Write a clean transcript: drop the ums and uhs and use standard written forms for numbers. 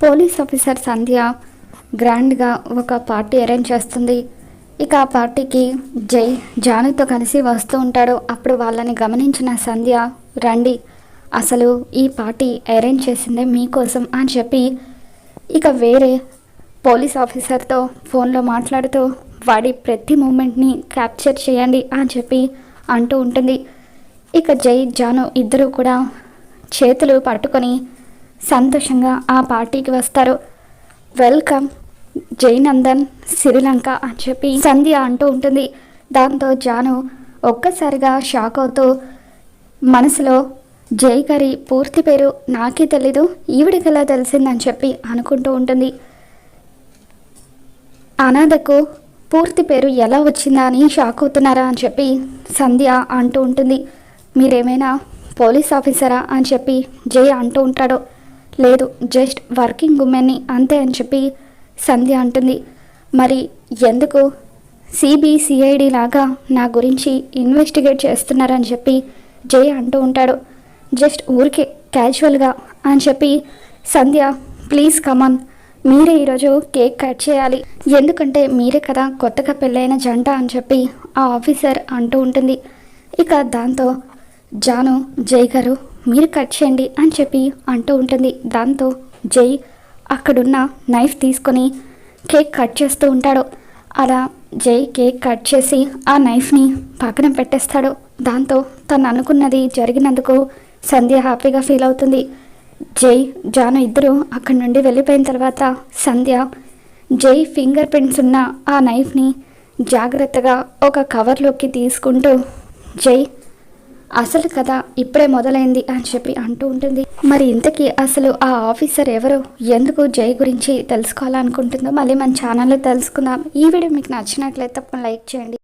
Police officer సంధ్య గ్రాండ్గా ఒక party arrange చేస్తుంది. ఇక ఆ పార్టీకి జై జానుతో కలిసి వస్తూ ఉంటాడు. అప్పుడు వాళ్ళని గమనించిన సంధ్య, రండి, అసలు ఈ పార్టీ అరేంజ్ చేసిందే మీకోసం అని చెప్పి ఇక వేరే పోలీస్ ఆఫీసర్తో ఫోన్లో మాట్లాడుతూ వాడి ప్రతి మూమెంట్ని క్యాప్చర్ చేయండి అని చెప్పి అంటూ ఉంటుంది. ఇక జై జాను ఇద్దరు కూడా చేతులు పట్టుకొని సంతోషంగా ఆ పార్టీకి వస్తారు. వెల్కమ్ జైనందన్ శ్రీలంక అని చెప్పి సంధ్య అంటూ ఉంటుంది. దాంతో జాను ఒక్కసారిగా షాక్ అవుతూ మనసులో జై గారి పూర్తి పేరు నాకే తెలీదు, ఈవిడికి ఎలా తెలిసిందని చెప్పి అనుకుంటూ ఉంటుంది. అనాథకు పూర్తి పేరు ఎలా వచ్చిందా అని షాక్ అవుతున్నారా అని చెప్పి సంధ్య అంటూ ఉంటుంది. మీరేమైనా పోలీస్ ఆఫీసరా అని చెప్పి జై అంటూ ఉంటాడు. లేదు, జస్ట్ వర్కింగ్ ఉమెన్ని అంతే అని చెప్పి సంధ్య అంటుంది. మరి ఎందుకు సిబిసిఐడి లాగా నా గురించి ఇన్వెస్టిగేట్ చేస్తున్నారని చెప్పి జై అంటూ ఉంటాడు. జస్ట్ ఊరికే క్యాజువల్గా అని చెప్పి సంధ్య, ప్లీజ్ కమాన్, మీరే ఈరోజు కేక్ కట్ చేయాలి, ఎందుకంటే మీరే కదా కొత్తగా పెళ్ళైన జంట అని చెప్పి ఆ ఆఫీసర్ అంటూ ఉంటుంది. ఇక దాంతో జాను, జై గారు మీరు కట్ చేయండి అని చెప్పి అంటూ ఉంటుంది. దాంతో జై అక్కడున్న నైఫ్ తీసుకొని కేక్ కట్ చేస్తూ ఉంటాడు. అలా జై కేక్ కట్ చేసి ఆ నైఫ్ని పక్కన పెట్టేస్తాడు. దాంతో తను అనుకున్నది జరిగినందుకు సంధ్య హ్యాపీగా ఫీల్ అవుతుంది. జై జాను ఇద్దరు అక్కడి నుండి వెళ్ళిపోయిన తర్వాత సంధ్య జై ఫింగర్ ప్రింట్స్ ఉన్న ఆ నైఫ్ని జాగ్రత్తగా ఒక కవర్లోకి తీసుకుంటూ, జై అసలు కథ ఇప్పుడే మొదలైంది అని చెప్పి అంటూ ఉంటుంది. మరి ఇంతకీ అసలు ఆ ఆఫీసర్ ఎవరు, ఎందుకు జై గురించి తెలుసుకోవాలనుకుంటుందో మళ్ళీ మన ఛానల్లో తెలుసుకుందాం. ఈ వీడియో మీకు నచ్చినట్లయితే తప్పకుండా లైక్ చేయండి.